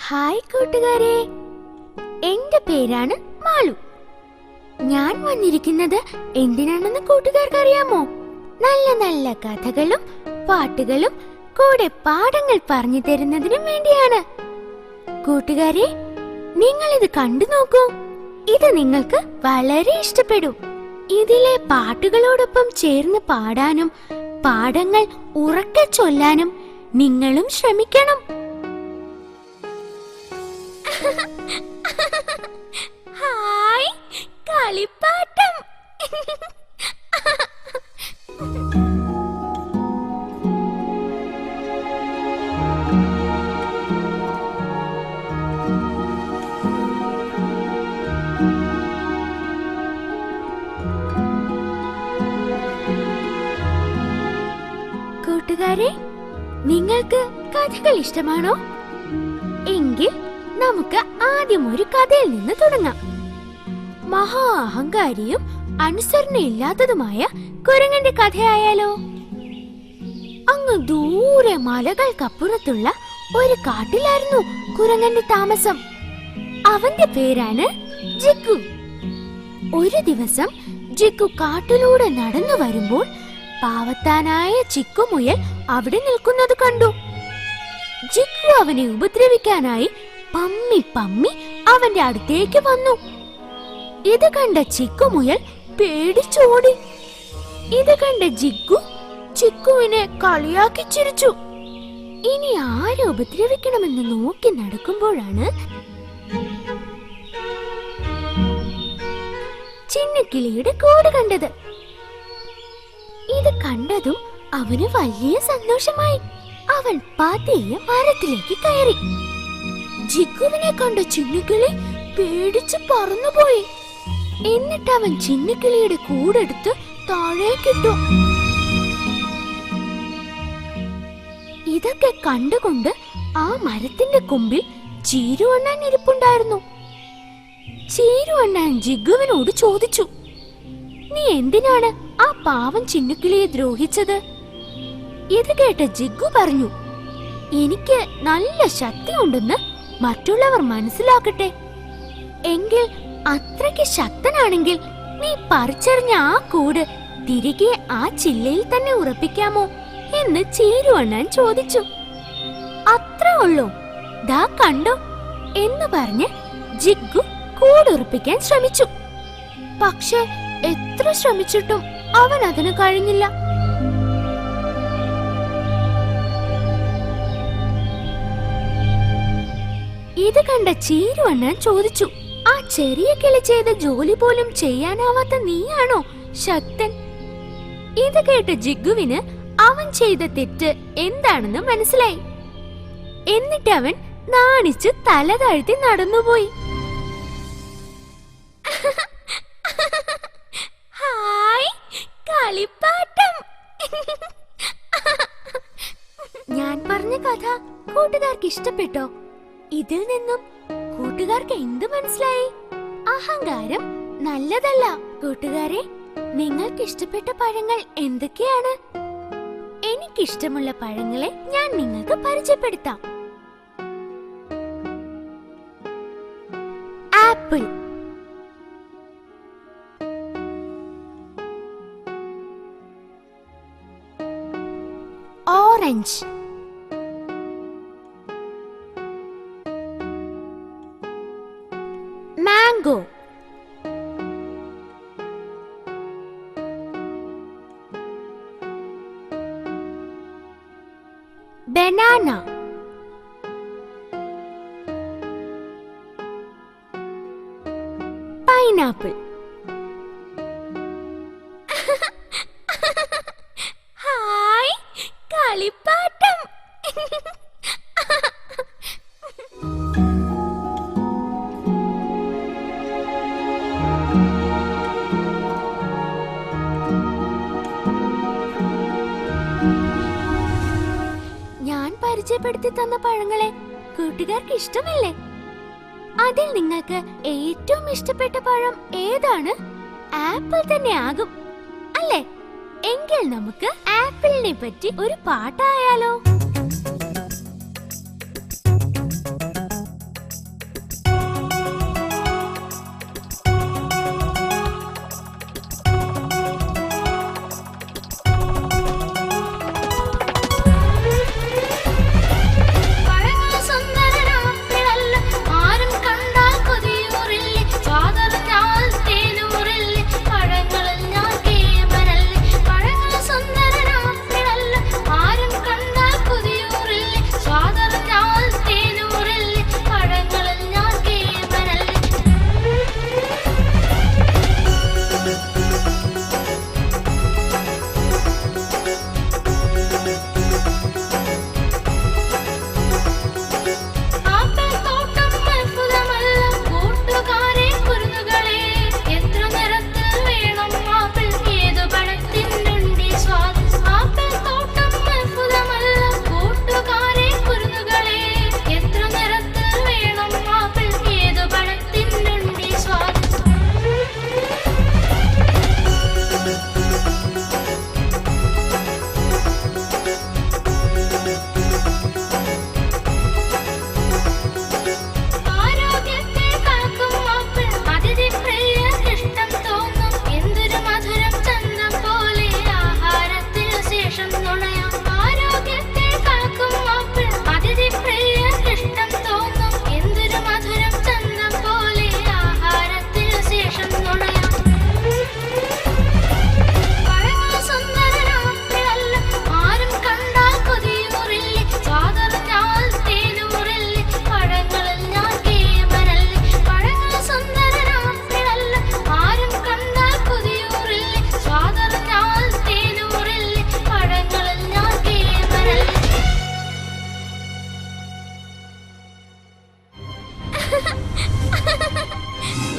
Hi കൂട്ടുകാരെ, എന്റെ പേരാണ് മാളു. ഞാൻ വന്നിരിക്കുന്നത് എന്തിനാണെന്ന് കൂട്ടുകാർക്ക് അറിയാമോ? നല്ല നല്ല കഥകളും പാട്ടുകളും കൂടെ പാഠങ്ങൾ പറഞ്ഞു തരുന്നതിനും വേണ്ടിയാണ്. കൂട്ടുകാരെ, നിങ്ങൾ ഇത് കണ്ടു നോക്കൂ. ഇത് നിങ്ങൾക്ക് വളരെ ഇഷ്ടപ്പെടും. ഇതിലെ പാട്ടുകളോടൊപ്പം ചേർന്ന് പാടാനും പാഠങ്ങൾ ഉറക്കെ ചൊല്ലാനും നിങ്ങളും ശ്രമിക്കണം. ഹായ് കളിപ്പാട്ടം. കൂട്ടുകാരെ, നിങ്ങൾക്ക് കഥകൾ ഇഷ്ടമാണോ? എങ്കിൽ നമുക്ക് ആദ്യം ഒരു കഥയിൽ നിന്ന് തുടങ്ങാം. മഹാ അഹങ്കാരിയും അനുസരണയില്ലാത്തതുമായ കുരങ്ങന്റെ കഥയായാലോ? അങ്ങ് ദൂരെ മലകൾക്കപ്പുറത്തുള്ള ഒരു കാട്ടിലായിരുന്നു കുരങ്ങന്റെ താമസം. അവന്റെ പേരാണ് ജിഗു. ഒരു ദിവസം ജിഗു കാട്ടിലൂടെ നടന്നു വരുമ്പോൾ പാവത്താനായ ചിക്കുമുയൽ അവിടെ നിൽക്കുന്നത് കണ്ടു. ജിഗു അവനെ ഉപദ്രവിക്കാനായി പമ്മി പമ്മി അവന്റെ അടുത്തേക്ക് വന്നു. ഇത് കണ്ട ചിക്കുമുയൽ പേടിച്ചോടി. ഇത് കണ്ട ജിഗു ചിക്കുവിനെ കളിയാക്കി ചിരിച്ചു. ഇനി ആരെ ഉപദ്രവിക്കണമെന്ന് നോക്കി നടക്കുമ്പോഴാണ് ചിന്നക്കിളിയുടെ കൂട് കണ്ടത്. ഇത് കണ്ടതും അവന് വലിയ സന്തോഷമായി. അവൻ പതിയെ മരത്തിലേക്ക് കയറി. ജിഗുവിനെ കണ്ട ചിന്നക്കിളി പേടിച്ച് പറന്നുപോയി. എന്നിട്ട് അവൻ ചിന്നക്കിളിയുടെ കൂടെടുത്ത് താഴേക്കിട്ടു. ഇതൊക്കെ കണ്ടുകൊണ്ട് ആ മരത്തിന്റെ കൊമ്പിൽ ചീരു അണ്ണാൻ ഇരിപ്പുണ്ടായിരുന്നു. ചീരു അണ്ണാൻ ജിഗുവിനോട് ചോദിച്ചു, നീ എന്തിനാണ് ആ പാവം ചിന്നക്കിളിയെ ദ്രോഹിച്ചത്? ഇത് കേട്ട ജിഗു പറഞ്ഞു, എനിക്ക് നല്ല ശക്തിയുണ്ടെന്ന് മറ്റുള്ളവർ മനസ്സിലാക്കട്ടെ. എങ്കിൽ അത്രയ്ക്ക് ശക്തനാണെങ്കിൽ നീ പറിച്ചെറിഞ്ഞ ആ കൂട് തിരികെ ആ ചില്ലയിൽ തന്നെ ഉറപ്പിക്കാമോ എന്ന് ചീരു അണ്ണാൻ ചോദിച്ചു. അത്രേ ഉള്ളൂ, ദാ കണ്ടോ എന്ന് പറഞ്ഞ് ജിഗു കൂടുറപ്പിക്കാൻ ശ്രമിച്ചു. പക്ഷെ എത്ര ശ്രമിച്ചിട്ടും അവൻ അതിന് കഴിഞ്ഞില്ല. ഇത് കണ്ട ചീരു അണ്ണാൻ ചോദിച്ചു, ആ ചെറിയ കിളി ചെയ്ത ജോലി പോലും ചെയ്യാനാവാത്ത നീയാണോ ശക്തൻ? ഇത് കേട്ട ജിഗുവിന് അവൻ ചെയ്ത തെറ്റ് എന്താണെന്ന് മനസ്സിലായി. എന്നിട്ട് അവൻ നാണിച്ച് തല താഴ്ത്തി നടന്നുപോയി. ഹായ് കളിപ്പാട്ടം. പറഞ്ഞ കഥ കൂട്ടുകാർക്ക് ഇഷ്ടപ്പെട്ടോ? ഇതിൽ നിന്നും കൂട്ടുകാർക്ക് എന്ത് മനസ്സിലായി? അഹങ്കാരം നല്ലതല്ല. കൂട്ടുകാരെ, നിങ്ങൾക്ക് ഇഷ്ടപ്പെട്ട പഴങ്ങൾ എന്തൊക്കെയാണ്? എനിക്കിഷ്ടമുള്ള പഴങ്ങളെ ഞാൻ നിങ്ങൾക്ക് പരിചയപ്പെടുത്താം. Apple, orange, mango, banana, pineapple. Hi, കളിപ്പാട്ടം. ഞാൻ പരിചയപ്പെടുത്തി തന്ന പഴങ്ങളെ കൂട്ടുകാർക്ക് ഇഷ്ടമല്ലേ? അതിൽ നിങ്ങൾക്ക് ഏറ്റവും ഇഷ്ടപ്പെട്ട പഴം ഏതാണ്? ആപ്പിൾ തന്നെ ആകും അല്ലേ? എങ്കിൽ നമുക്ക് ആപ്പിളിനെ പറ്റി ഒരു പാട്ടായാലോ?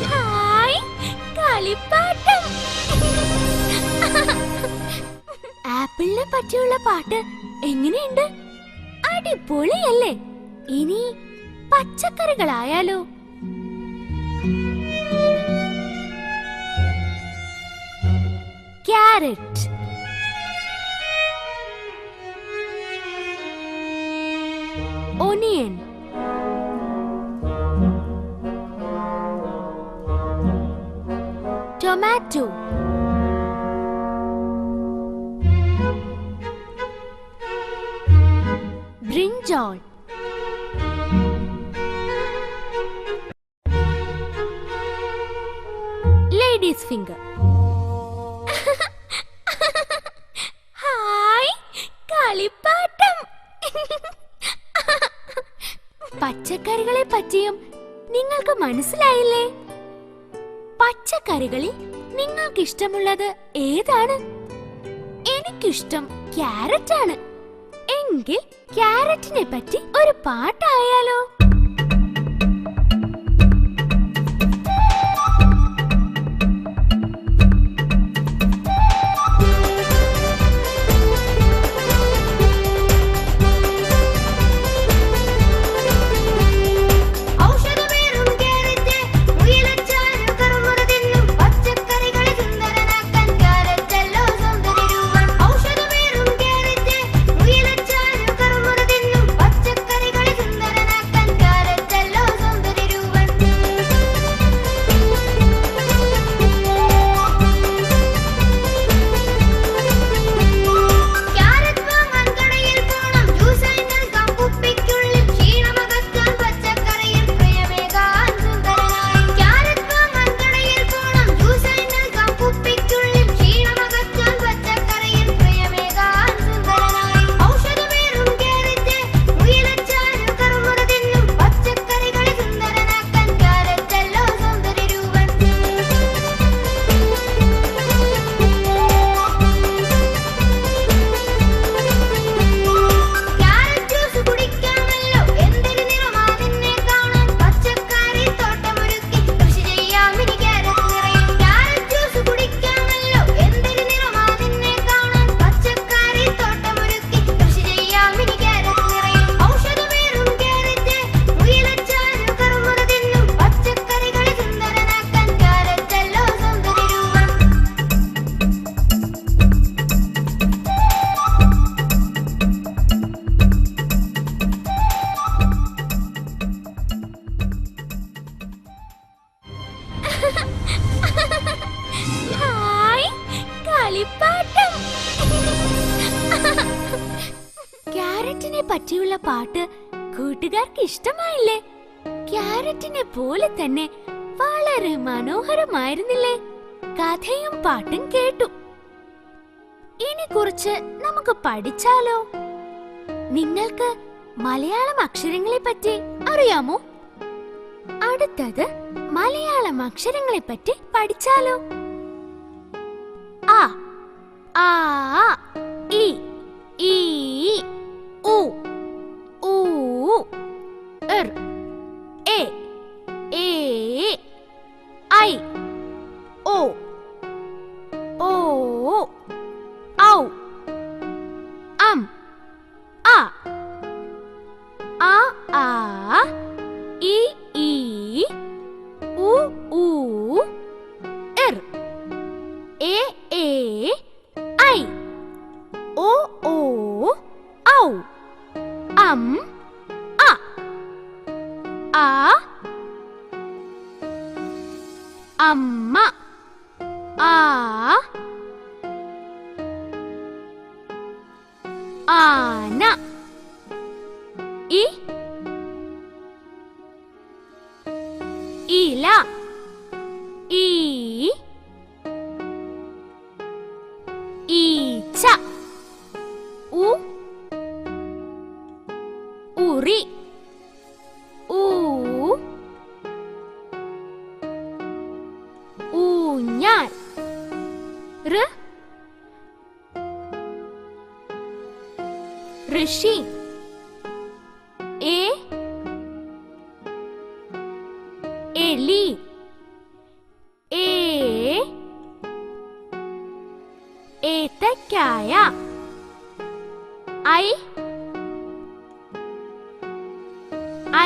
ഹായ്, കളിപ്പാട്ടം. ആപ്പിളിനെ പറ്റിയുള്ള പാട്ട് എങ്ങനെയുണ്ട്? അടിപൊളിയല്ലേ? ഇനി പച്ചക്കറികളായാലോ? Carrot, onion, tomato, brinjal, ladies finger. Hi, കളിപ്പാട്ടം. പച്ചക്കറികളെ പറ്റിയും നിങ്ങൾക്ക് മനസ്സിലായില്ലേ? പച്ചക്കറികളിൽ നിങ്ങൾക്ക് ഇഷ്ടമുള്ളത് ഏതാണ്? എനിക്കിഷ്ടം ക്യാരറ്റ് ആണ്. എങ്കിൽ ക്യാരറ്റിനെ പറ്റി ഒരു പാട്ടായാലോ? ക്യാരറ്റിനെ പറ്റിയുള്ള പാട്ട് കൂട്ടുകാർക്ക് ഇഷ്ടമായില്ലേ? ക്യാരറ്റിനെ പോലെ തന്നെ വളരെ മനോഹരമായിരുന്നില്ലേ? കഥയും പാട്ടും കേട്ടു. ഇനി കുറച്ച് നമുക്ക് പഠിച്ചാലോ? നിങ്ങൾക്ക് മലയാളം അക്ഷരങ്ങളെ പറ്റി അറിയാമോ? അടുത്തത് മലയാളം അക്ഷരങ്ങളെ പറ്റി പഠിച്ചാലോ? ആ, ആ, ഇ, ഈ, ഉ, ഊ, ഇർ, എ, ഐ, ഓ, ഓ, ഔ, അം, ആ, ഇ, ഉ, ഊ, ഇർ, എ, ഐ, ഓ, ഔ, അം, ആ, അമ്മ, ആ, ആന, ഇ, ഇല, ഈ, ഈച്ച, ഉ, ഉറി, ഊ, ഊഞ്ഞാൽ, ഋ, ഋഷി, എ, എലി, ഏ, ഏത്തക്കായ, ഐ,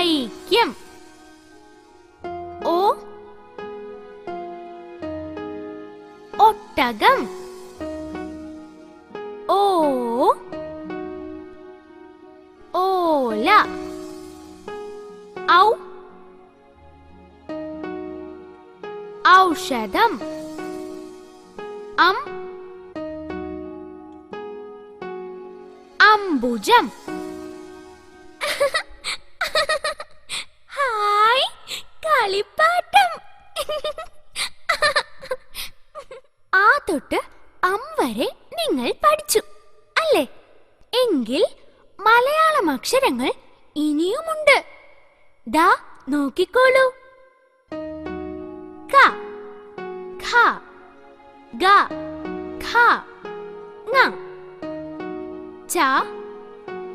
ഐക്യം, ഓ, ഒട്ടകം, ഓ, ഓല, ഔ, ഔഷധം, അം, അംബുജം. ഹായ്, കളിപ്പാട്ടം. ആ തൊട്ട് അം വരെ നിങ്ങൾ പഠിച്ചു അല്ലേ? എങ്കിൽ മലയാളം അക്ഷരങ്ങൾ ഇനിയുമുണ്ട്. ദാ നോക്കിക്കോളൂ. ക, ഖ, ഗ, ഘ, ങ, ച,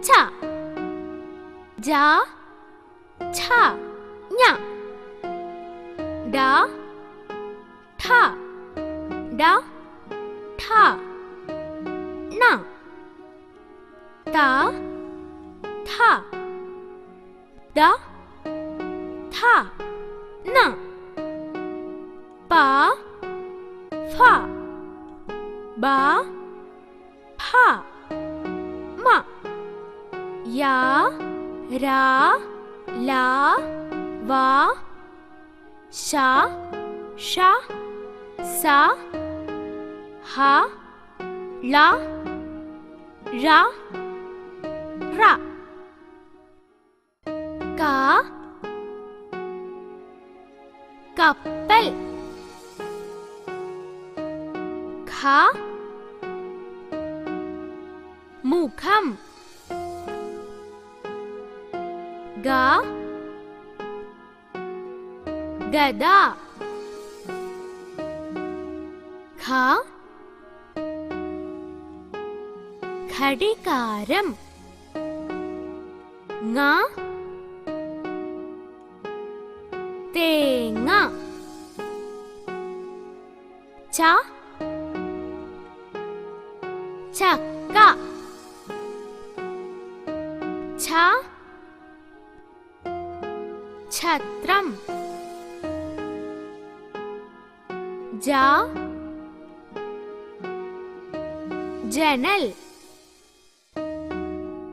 ഛ, ജ, ഛ, ഞ, ഡ, ഠ, ഡ, ഠ, ണ, ത, ഥ, ദ, ഥ, ന, പ, ഫ, ബ, ഭ, മ, യ, ര, ല, വ, ശ, ഷ, സ, ഹ, ള, ഴ, റ, ക, കപ്പൽ, ഖ, മുഖം, ഗ, ഗദ, ഘ, ഘടികാരം, ങ, തേങ്ങ, ച, ചക്ക, ഛ, ഛത്രം, ജ, ജനൽ,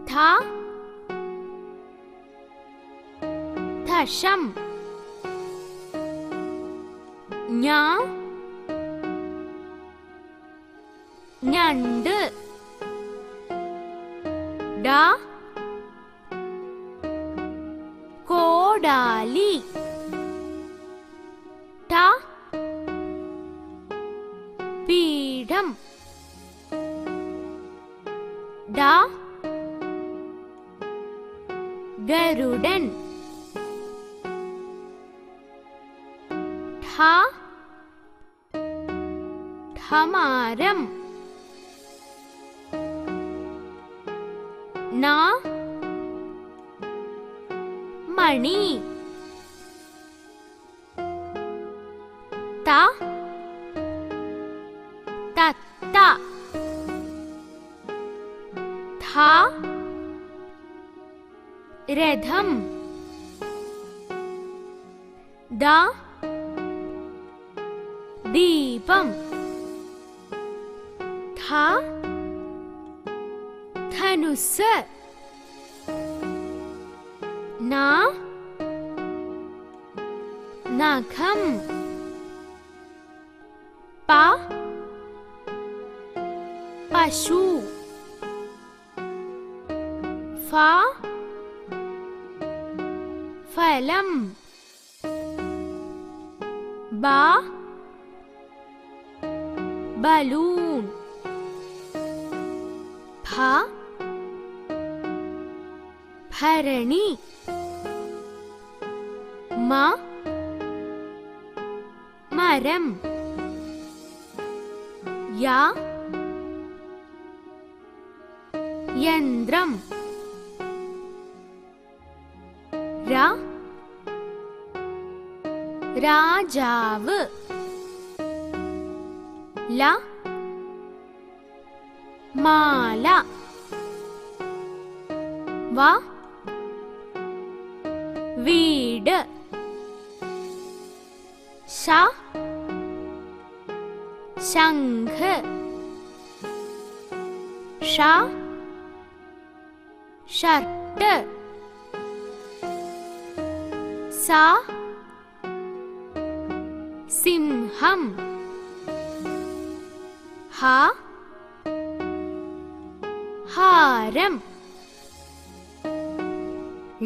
ധ, ധഷം, ഞ, ഞണ്ട്, ഡ, കൊടാലി. ട പീഠം. ഡ ഗരുഡൻ. ഠ ഠമാരം. ന മണി. ത തത്ത. ഥ രഥം. ദ ദീപം. ധ ധനുസ്. ന നഖം. പ പശു. ഫ ഫലം. ബ ബലൂൺ. ഭ ഭരണി. മ മരം. യ യന്ത്രം. ര രാജാവ്. ല മാല. വ വീട്. ശ ശംഖ്. ഷ ഷർട്ട്. സ സിംഹം. ഹ ഹാരം.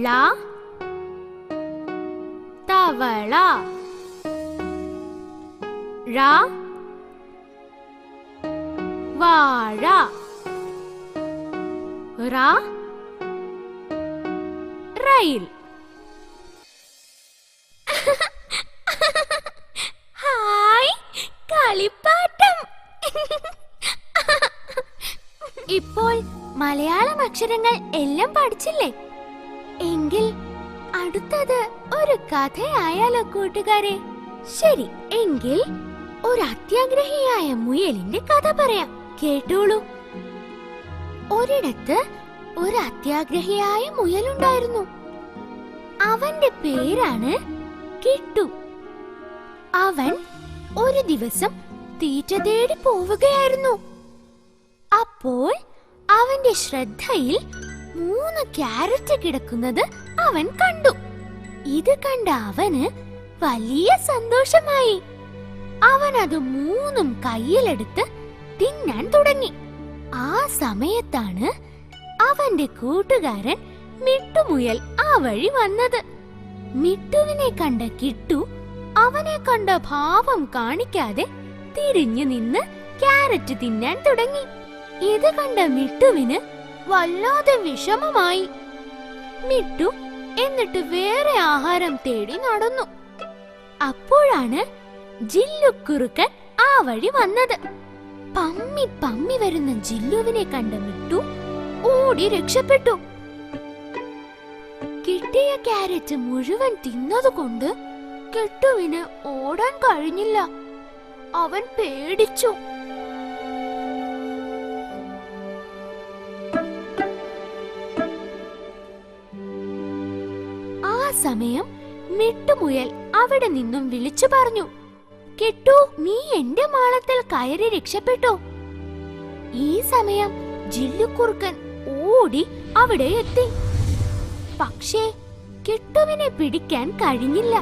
ല തവള. ര വാഴ. റ റയിൽ. ഹായ് കളിപ്പാട്ടം. ഇപ്പോൾ മലയാളം അക്ഷരങ്ങൾ എല്ലാം പഠിച്ചില്ലേ? എങ്കിൽ അടുത്തത് ഒരു കഥയായാലോ കൂട്ടുകാരെ? ശരി, എങ്കിൽ ഒരു അത്യാഗ്രഹിയായ മുയലിന്റെ കഥ പറയാം, കേട്ടോളൂ. ഒരിടത്ത് ഒരു അത്യാഗ്രഹിയായ മുയലുണ്ടായിരുന്നു. അവന്റെ പേരാണ് കിട്ടു. അവൻ ഒരു ദിവസം തീറ്റ തേടി പോവുകയായിരുന്നു. അപ്പോൾ അവന്റെ ശ്രദ്ധയിൽ 3 ക്യാരറ്റ് കിടക്കുന്നത് അവൻ കണ്ടു. ഇത് കണ്ട അവന് വലിയ സന്തോഷമായി. അവൻ അത് 3ഉം കയ്യിലെടുത്ത് തിന്നാൻ തുടങ്ങി. ആ സമയത്താണ് അവന്റെ കൂട്ടുകാരൻ മിട്ടുമുയൽ ആ വഴി വന്നത്. മിട്ടുവിനെ കണ്ട കിട്ടു അവനെ കണ്ട ഭാവം കാണിക്കാതെ തിരിഞ്ഞു നിന്ന് ക്യാരറ്റ് തിന്നാൻ തുടങ്ങി. ഇത് കണ്ട മിട്ടുവിന് വല്ലാതെ വിഷമമായി. മിട്ടു എന്നിട്ട് വേറെ ആഹാരം തേടി നടന്നു. അപ്പോഴാണ് ജില്ലുക്കുറുക്കൻ ആ വഴി വന്നത്. പമ്മി പമ്മി വരുന്ന ജില്ലുവിനെ കണ്ട മിട്ടു ഓടി രക്ഷപ്പെട്ടു. കിട്ടിയ ക്യാരറ്റ് മുഴുവൻ തിന്നതുകൊണ്ട് കിട്ടുവിന് ഓടാൻ കഴിഞ്ഞില്ല. അവൻ പേടിച്ചു. ആ സമയം മിട്ടുമുയൽ അവിടെ നിന്നും വിളിച്ചു പറഞ്ഞു, കിട്ടു, നീ എന്റെ മാളത്തിൽ കയറി രക്ഷപ്പെട്ടോ? ഈ സമയം ജില്ലുക്കുറുക്കൻ ഓടി അവിടെ എത്തി. പക്ഷേ കിട്ടുവിനെ പിടിക്കാൻ കഴിഞ്ഞില്ല.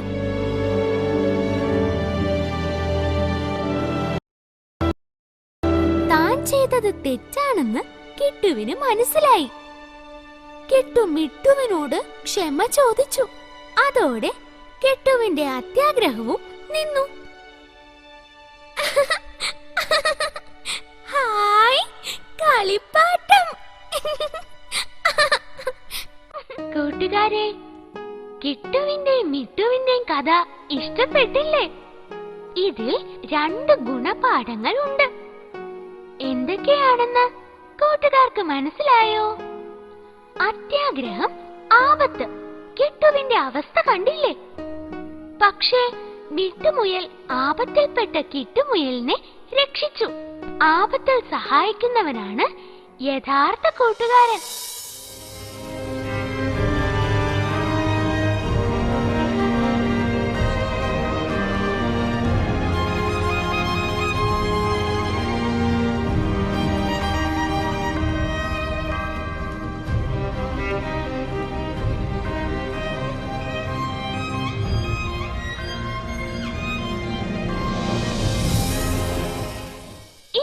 താൻ ചെയ്തത് തെറ്റാണെന്ന് കിട്ടുവിന് മനസ്സിലായി. കിട്ടു മിട്ടുവിനോട് ക്ഷമ ചോദിച്ചു. അതോടെ കെട്ടുവിന്റെ അത്യാഗ്രഹവും നിന്നു. ഹായ് കളിപ്പാട്ടം. കൂട്ടുകാരെ, കിട്ടുവിന്റെയും മിട്ടുവിന്റെയും കഥ ഇഷ്ടപ്പെട്ടില്ലേ? ഇതിൽ 2 ഗുണപാഠങ്ങൾ ഉണ്ട്. എന്തൊക്കെയാണെന്ന് കൂട്ടുകാർക്ക് മനസ്സിലായോ? അത്യാഗ്രഹം, ആപത്ത്. കിട്ടുവിന്റെ അവസ്ഥ കണ്ടില്ലേ? പക്ഷേ മിട്ടുമുയൽ ആപത്തിൽപ്പെട്ട കിട്ടുമുയലിനെ രക്ഷിച്ചു. ആപത്തിൽ സഹായിക്കുന്നവനാണ് യഥാർത്ഥ കൂട്ടുകാരൻ.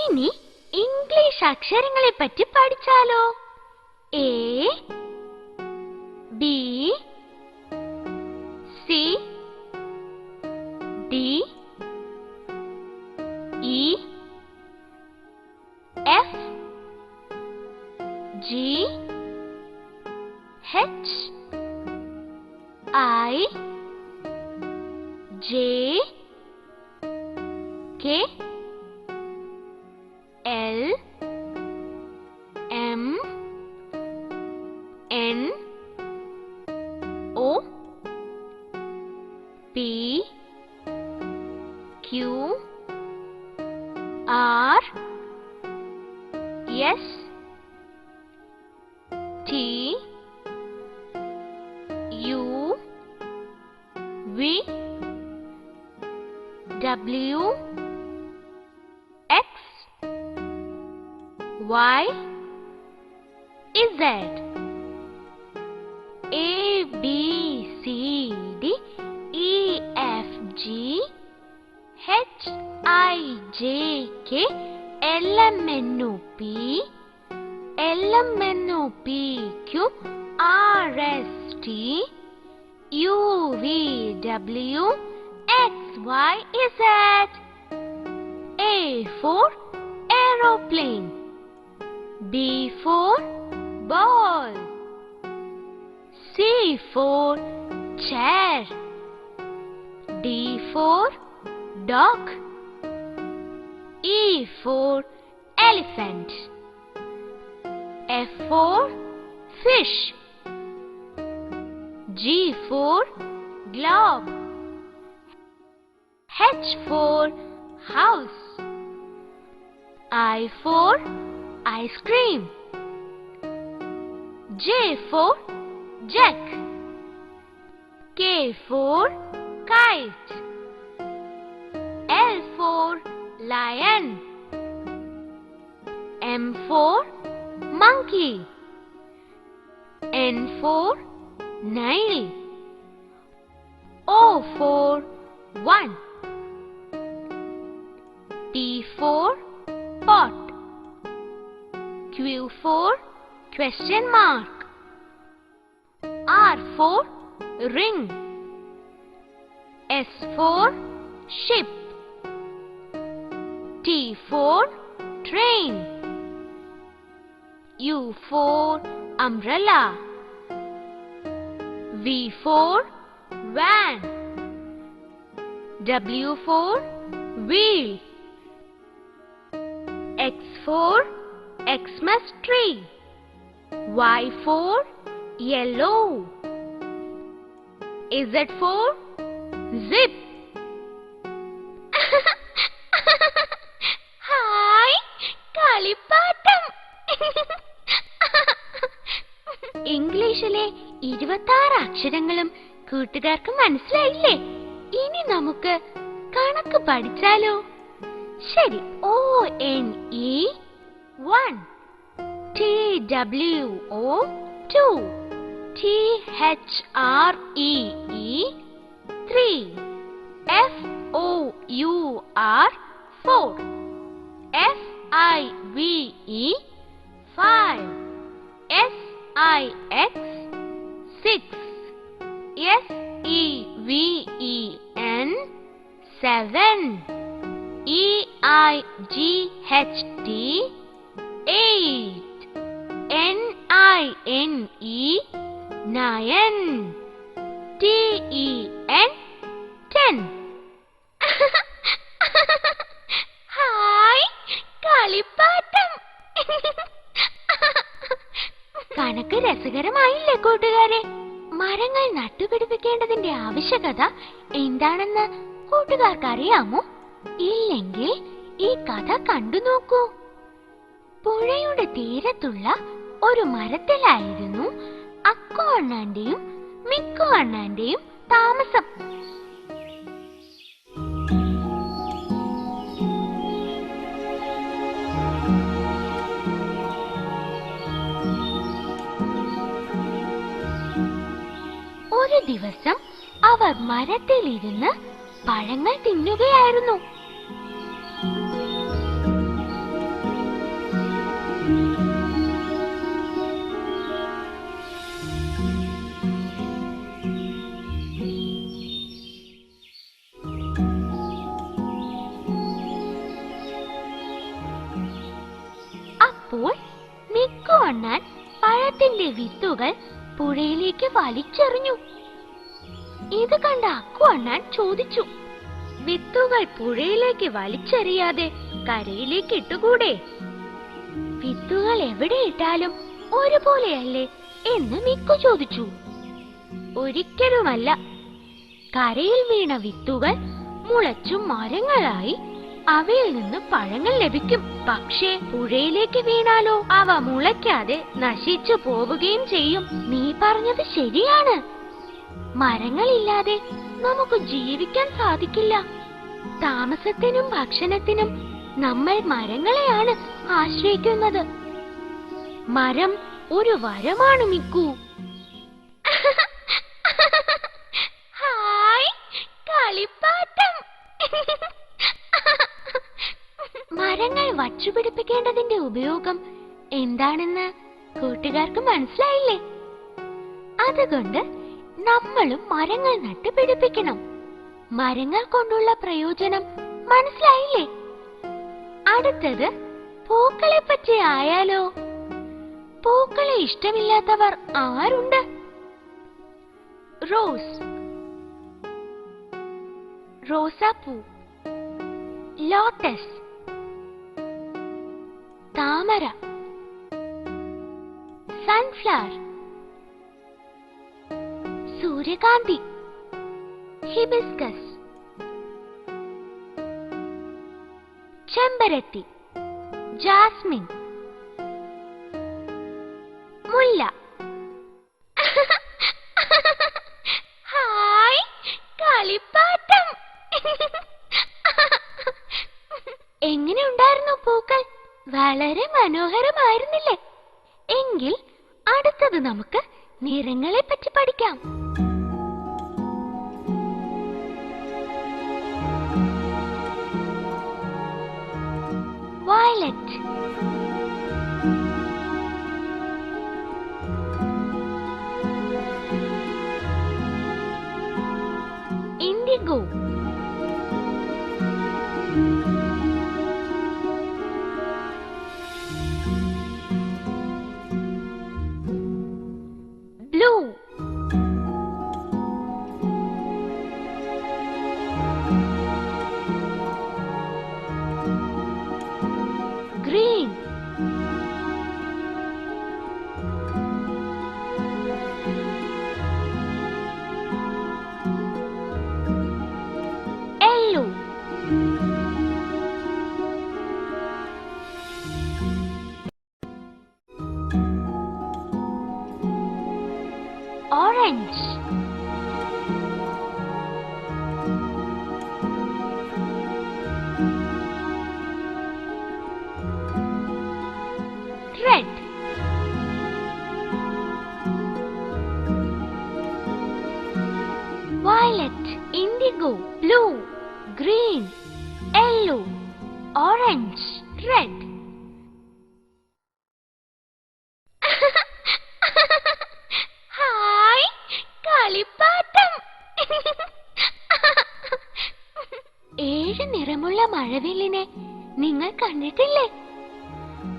ഇനി ഇംഗ്ലീഷ് അക്ഷരങ്ങളെ പറ്റി പഠിച്ചാലോ? A, B, C, D, E, F, G, H, I, J, K, L, M, N, O, P, Q, R, S, T, U, V, W, X, Y, Z. A, B, C, D, E, F, G, H, I, J, K, L, M, N, O, P, L, M, N, O, P, Q, R, S, T, U, V, W, X, Y, Z. A for aeroplane. B for ball. C for chair. D for dog. E for elephant. F for fish. G for globe. H for house. I for ice cream. J for jack. K for kite. L for lion. M for monkey. N for Nile. O for one. P for pot. Q for question mark. R for ring. S for ship. T for train. U for umbrella. V for van. W for wheel. X for Xmas tree. Y for yellow. Z for zip. Hi, കളിപ്പാട്ടം. ഇംഗ്ലീഷിലെ 26 അക്ഷരങ്ങളും കൂട്ടുകാർക്ക് മനസ്സിലായില്ലേ? ഇനി നമുക്ക് കണക്ക് പഠിച്ചാലോ? ശരി. ONE 1, TWO 2, THREE 3, FOUR 4, FIVE 5, SIX 6, SEVEN 7. EIGHT 8. NINE 9. TEN 10. Hi കളിപ്പാട്ടം. കണക്ക് രസകരമായില്ലേ കൂട്ടുകാരെ? മരങ്ങൾ നട്ടുപിടിപ്പിക്കേണ്ടതിന്റെ ആവശ്യകത എന്താണെന്ന് കൂട്ടുകാർക്ക് അറിയാമോ? ഇല്ലെങ്കിൽ ഈ കഥ കണ്ടു നോക്കൂ. പുഴയുടെ തീരത്തുള്ള ഒരു മരത്തിലായിരുന്നു അക്കു അണ്ണാന്റെയും മിക്കു അണ്ണാന്റെയും താമസം. ഒരു ദിവസം അവർ മരത്തിലിരുന്ന് പഴങ്ങൾ തിന്നുകയായിരുന്നു. അപ്പോൾ മിക്കു അണ്ണാൻ പഴത്തിന്റെ വിത്തുകൾ പുഴയിലേക്ക് വലിച്ചെറിഞ്ഞു. ഇത് കണ്ട അക്കു അണ്ണാൻ ചോദിച്ചു, വിത്തുകൾ പുഴയിലേക്ക് വലിച്ചെറിയാതെ കരയിലേക്ക് ഇട്ടുകൂടെ? വിത്തുകൾ എവിടെ ഇട്ടാലും ഒരുപോലെയല്ലേ എന്ന് മിക്കു ചോദിച്ചു. ഒരിക്കലുമല്ല. കരയിൽ വീണ വിത്തുകൾ മുളച്ചു മരങ്ങളായി അവയിൽ നിന്ന് പഴങ്ങൾ ലഭിക്കും. പക്ഷേ പുഴയിലേക്ക് വീണാലോ അവ മുളയ്ക്കാതെ നശിച്ചു പോവുകയും ചെയ്യും. നീ പറഞ്ഞത് ശരിയാണ്. മരങ്ങളില്ലാതെ നമുക്ക് ജീവിക്കാൻ സാധിക്കില്ല. താമസത്തിനും ഭക്ഷണത്തിനും നമ്മൾ മരങ്ങളെയാണ് ആശ്രയിക്കുന്നത്. മരം ഒരു വരമാണ് മിക്കു. ഹായ് കളിപ്പാട്ടം. മരങ്ങൾ വച്ചുപിടിപ്പിക്കേണ്ടതിന്റെ ഉപയോഗം എന്താണെന്ന് കൂട്ടുകാർക്ക് മനസ്സിലായില്ലേ? അതുകൊണ്ട് നമ്മളും മരങ്ങൾ നട്ടുപിടിപ്പിക്കണം. മരങ്ങൾ കൊണ്ടുള്ള പ്രയോജനം മനസ്സിലായില്ലേ? അടുത്തത് പൂക്കളെ പറ്റി ആയാലോ? പൂക്കളെ ഇഷ്ടമില്ലാത്തവർ ആരുണ്ട്? റോസ്, റോസാപ്പൂ, ലോട്ടസ്, താമര, സൺഫ്ലവർ, സൂര്യകാന്തി, ഹിബിസ്കസ്, ചെമ്പരത്തി, ജാസ്മിൻ, മുല്ല. ഹായ് കളിപ്പാട്ടം. എങ്ങനെ ഉണ്ടായിരുന്നു പൂക്കൾ? വളരെ മനോഹരമായിരുന്നില്ലേ? എങ്കിൽ അടുത്തത് നമുക്ക് നിറങ്ങളെ പറ്റി പഠിക്കാം. Violet, IndiGo, blue, green, yellow, orange, red, violet, indigo, blue, green, yellow, orange, red. Hi കളിപ്പാട്ടം. നിറമുള്ള മഴവില്ലിനെ നിങ്ങൾ കണ്ടിട്ടില്ലേ?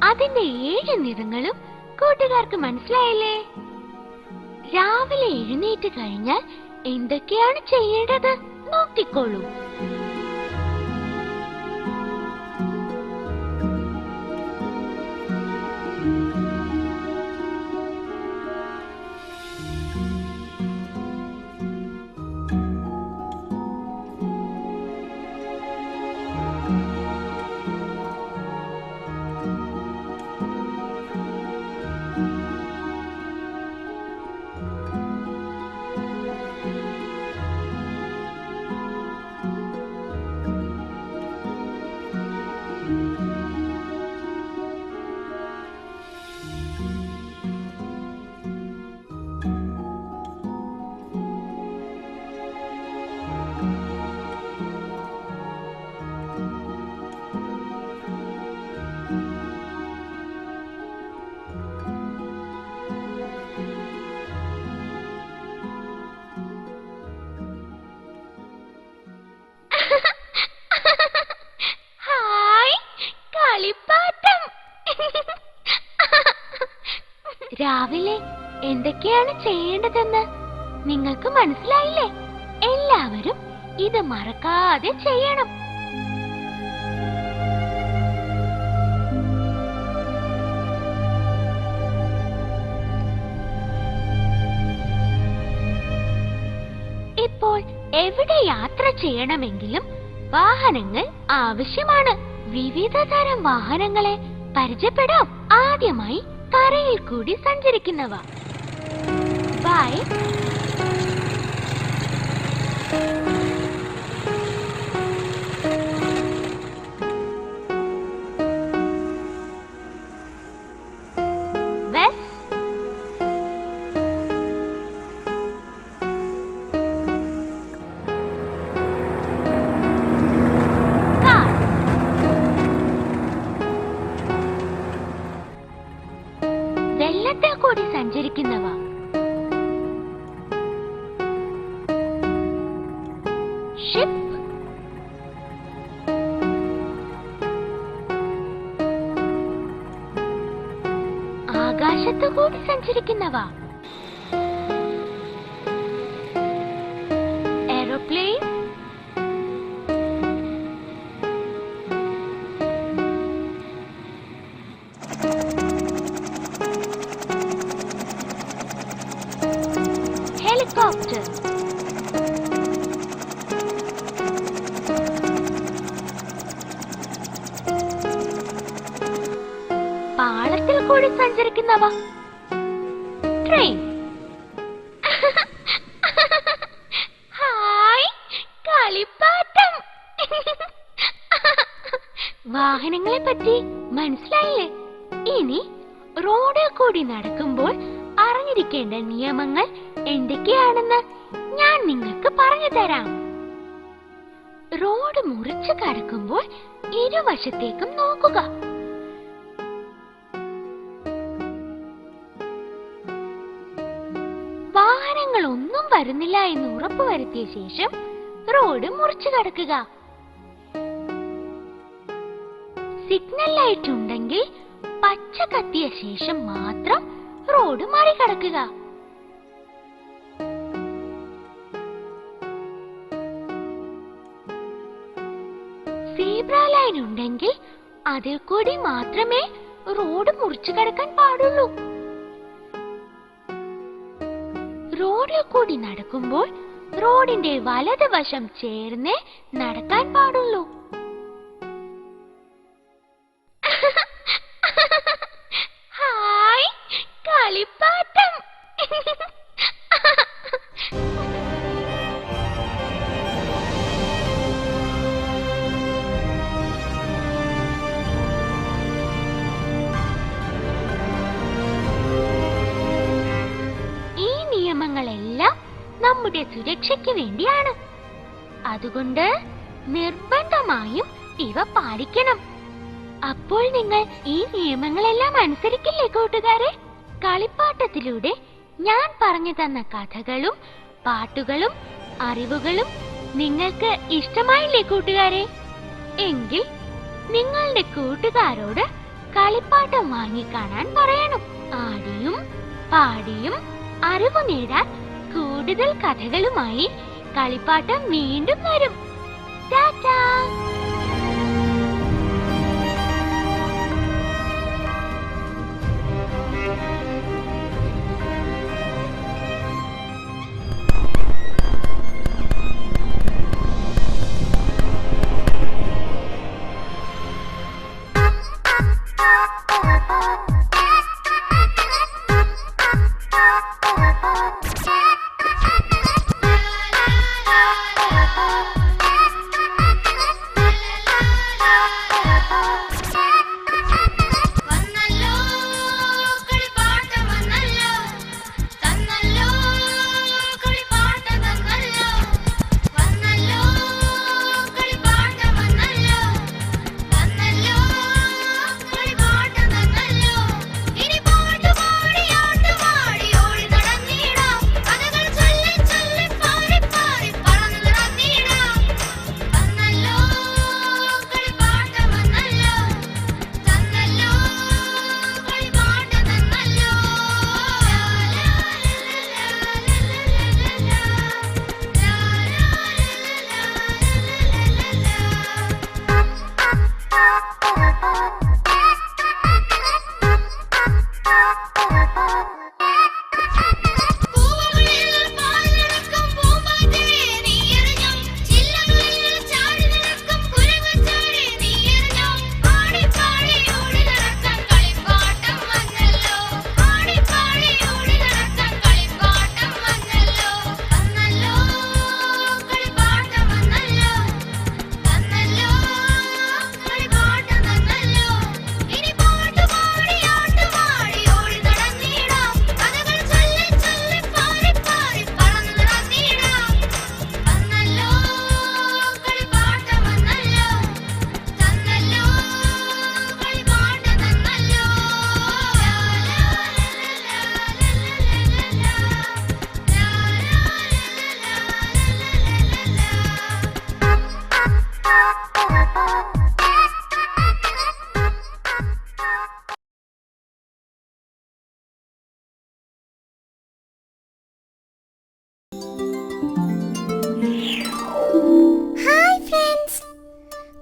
അതിന്റെ 7 നിറങ്ങളും കൂട്ടുകാർക്ക് മനസ്സിലായില്ലേ? രാവിലെ എഴുന്നേറ്റ് കഴിഞ്ഞാൽ എന്തൊക്കെയാണ് ചെയ്യേണ്ടത് നോക്കിക്കോളൂ. രാവിലെ എന്തൊക്കെയാണ് ചെയ്യേണ്ടതെന്ന് നിങ്ങൾക്ക് മനസ്സിലായില്ലേ? എല്ലാവരും ഇത് മറക്കാതെ ചെയ്യണം. ഇപ്പോൾ എവിടെ യാത്ര ചെയ്യണമെങ്കിലും വാഹനങ്ങൾ ആവശ്യമാണ്. വിവിധ തരം വാഹനങ്ങളെ പരിചയപ്പെടാം. ആദ്യമായി കരയിൽ കൂടി സഞ്ചരിക്കുന്നവ. Bike, bus, car. വെള്ളത്തിൽ കൂടി സഞ്ചരിക്കുന്നവ. ഷിപ്പ്, ആകാശത്തു കൂടി സഞ്ചരിക്കുന്നവ. എയ്റോപ്ലെയിൻ, ഹെലികോപ്റ്റർ, പാളത്തിൽ കൂടി സഞ്ചരിക്കുന്നവ. ട്രെയിൻ. ഹായ്, കളിപ്പാട്ടം. വാഹനങ്ങളെ പറ്റി മനസ്സിലായില്ലേ? ഇനി റോഡിൽ കൂടി നടക്കുമ്പോൾ അറിഞ്ഞിരിക്കേണ്ട നിയമങ്ങൾ എന്തൊക്കെയാണെന്ന് ഞാൻ നിങ്ങൾക്ക് പറഞ്ഞു തരാം. റോഡ് മുറിച്ച് കടക്കുമ്പോൾ ഇരുവശത്തേക്കും നോക്കുക. വാഹനങ്ങളൊന്നും വരുന്നില്ല എന്ന് ഉറപ്പുവരുത്തിയ ശേഷം റോഡ് മുറിച്ചു കടക്കുക. സിഗ്നൽ ലൈറ്റ് ഉണ്ടെങ്കിൽ പച്ച കത്തിയ ശേഷം മാത്രം റോഡ് മറികടക്കുക. സീബ്ര ലൈൻ ഉണ്ടെങ്കിൽ അതിൽ കൂടി മാത്രമേ റോഡ് മുറിച്ചു കടക്കാൻ പാടുള്ളൂ. റോഡിൽ കൂടി നടക്കുമ്പോൾ റോഡിന്റെ വലതുവശം ചേർന്നേ നടക്കാൻ പാടുള്ളൂ. ഹായ്, കളിപ്പാട്ടം. നിയമങ്ങളെല്ലാം നമ്മുടെ സുരക്ഷയ്ക്ക് വേണ്ടിയാണ്. അതുകൊണ്ട് നിർബന്ധമായും ഇവ പാലിക്കണം. അപ്പോൾ നിങ്ങൾ ഈ നിയമങ്ങളെല്ലാം അനുസരിക്കില്ലേ കൂട്ടുകാരെ? കളിപ്പാട്ടത്തിലൂടെ ഞാൻ പറഞ്ഞു തന്ന കഥകളും പാട്ടുകളും അറിവുകളും നിങ്ങൾക്ക് ഇഷ്ടമായില്ലേ കൂട്ടുകാരെ? എങ്കിൽ നിങ്ങളുടെ കൂട്ടുകാരോട് കളിപ്പാട്ടം വാങ്ങിക്കാണാൻ പറയണം. ആടിയും പാടിയും അറിവ് നേടാൻ കൂടുതൽ കഥകളുമായി കളിപ്പാട്ടം വീണ്ടും വരും. ടാറ്റാ.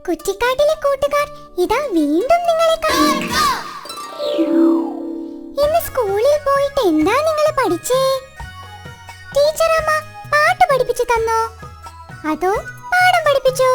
കുറ്റിക്കാട്ടിലെ കൂട്ടുകാർ ഇതാ വീണ്ടും നിങ്ങളെ കാണുന്നു. ഇന്ന് സ്കൂളിൽ പോയിട്ട് എന്താ നിങ്ങൾ പഠിച്ചേ? ടീച്ചർ അമ്മ പാട്ട് പഠിപ്പിച്ചു തന്നോ അതോ പാഠം പഠിപ്പിച്ചോ?